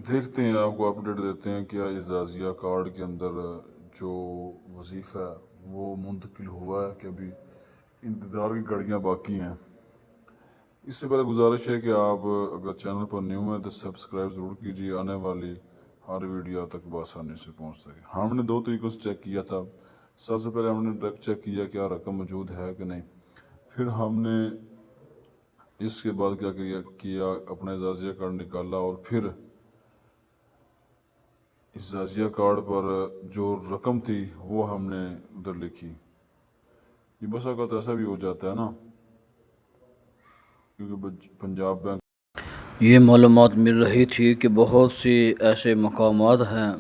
دیکھتے ہیں، آپ کو اپڈیٹ دیتے ہیں کیا اعزازیہ کارڈ کے اندر جو وظیفہ ہے وہ منتقل ہوا ہے کہ ابھی انتظار کی گھڑیاں باقی ہیں۔ اس سے پہلے گزارش ہے کہ آپ اگر چینل پر نیو ہیں تو سبسکرائب ضرور کیجیے، آنے والی ہر ویڈیو تک بآسانی سے پہنچ سکے۔ ہم نے 2 طریقوں سے چیک کیا تھا۔ سب سے پہلے ہم نے ڈائریکٹ چیک کیا کیا رقم موجود ہے کہ نہیں، پھر ہم نے اس کے بعد کیا کیا اپنا اعزازیہ کارڈ نکالا اور پھر اعزازیہ کارڈ پر جو رقم تھی وہ ہم نے ادھر لکھی۔ یہ بس اوقات ایسا بھی ہو جاتا ہے نا، کیونکہ پنجاب بینک یہ معلومات مل رہی تھی کہ بہت سی ایسے مقامات ہیں